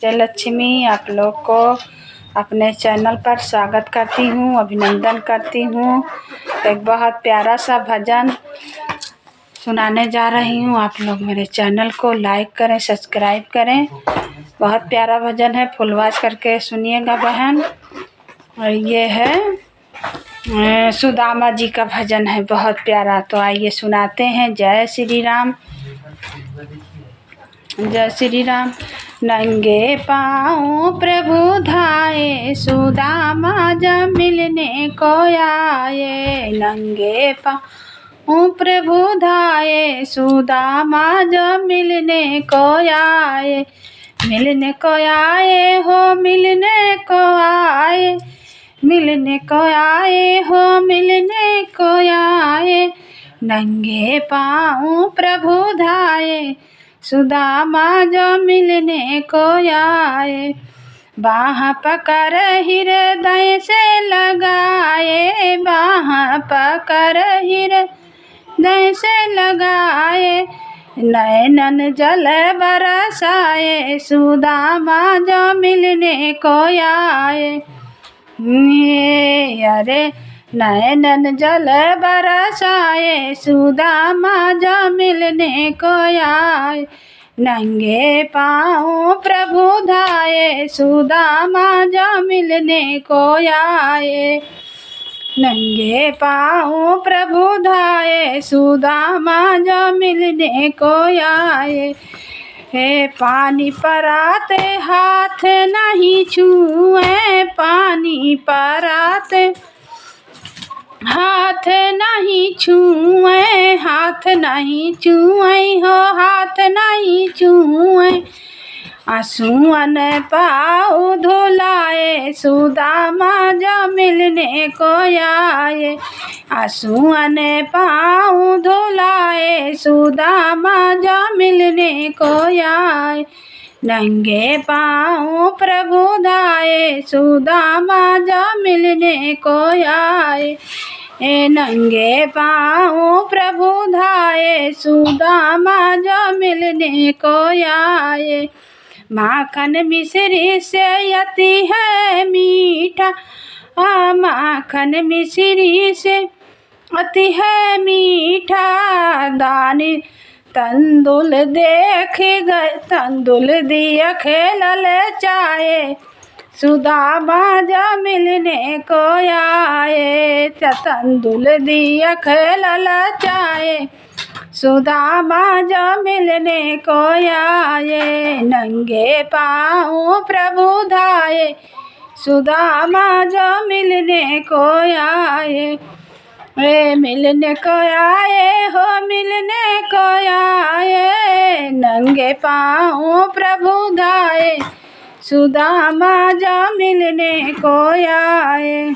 जय लक्ष्मी। आप लोग को अपने चैनल पर स्वागत करती हूँ, अभिनंदन करती हूँ। एक बहुत प्यारा सा भजन सुनाने जा रही हूँ। आप लोग मेरे चैनल को लाइक करें, सब्सक्राइब करें। बहुत प्यारा भजन है, फुल आवाज करके सुनिएगा बहन। और ये है सुदामा जी का भजन है, बहुत प्यारा। तो आइए सुनाते हैं। जय श्री राम, जय श्री राम। नंगे पाँव प्रभु धाये, सुदामा जब मिलने को आए। नंगे पाँव प्रभु धाये, सुदामा जब मिलने को आए। मिलने को आए हो, मिलने को आए, मिलने को आए हो, मिलने को आए। नंगे पाँव प्रभु धाये, सुदामा जो मिलने को आए। बाँह पकड़ हृदय से लगाए, बाँह पकड़ हृदय से लगाए। नैनन जल बरसाए, सुदामा जो मिलने को आए। अरे नैनन जल बरसाए, सुदामा जो मिलने को आए। नंगे पाँव प्रभु धाये, सुदामा जो मिलने को आए। नंगे पाँव प्रभु धाये, सुदामा जो मिलने को आए। हे पानी पराते हाथ नहीं छुए, पानी पराते हाथ नहीं छुए, हाथ नहीं छुए हो, हाथ नहीं छुए। आंसुअन पाँव धुलाए, सुदामा जो मिलने को आए। आंसुअन पाँव धुलाए, सुदामा जो मिलने को आए। नंगे पाँव प्रभु धाये, सुदामा जो मिलने को आए। नंगे पाँव प्रभु धाये, सुदामा जो मिलने को आए। माखन मिश्री से अति है मीठा, माखन मिश्री से अति है मीठा। दानी तंदुल देख गए, तंदुल दिया खेलल चाहे, सुदामा जो मिलने को आए। तंदुल दिया खेलल चाहे, सुदामा जो मिलने को आए। नंगे पाँव प्रभु धाये, सुदामा जो मिलने को आए। मिलने को आए हो, मिलने को आए। नंगे पाँव प्रभु धाये, सुदामा जो मिलने को आए।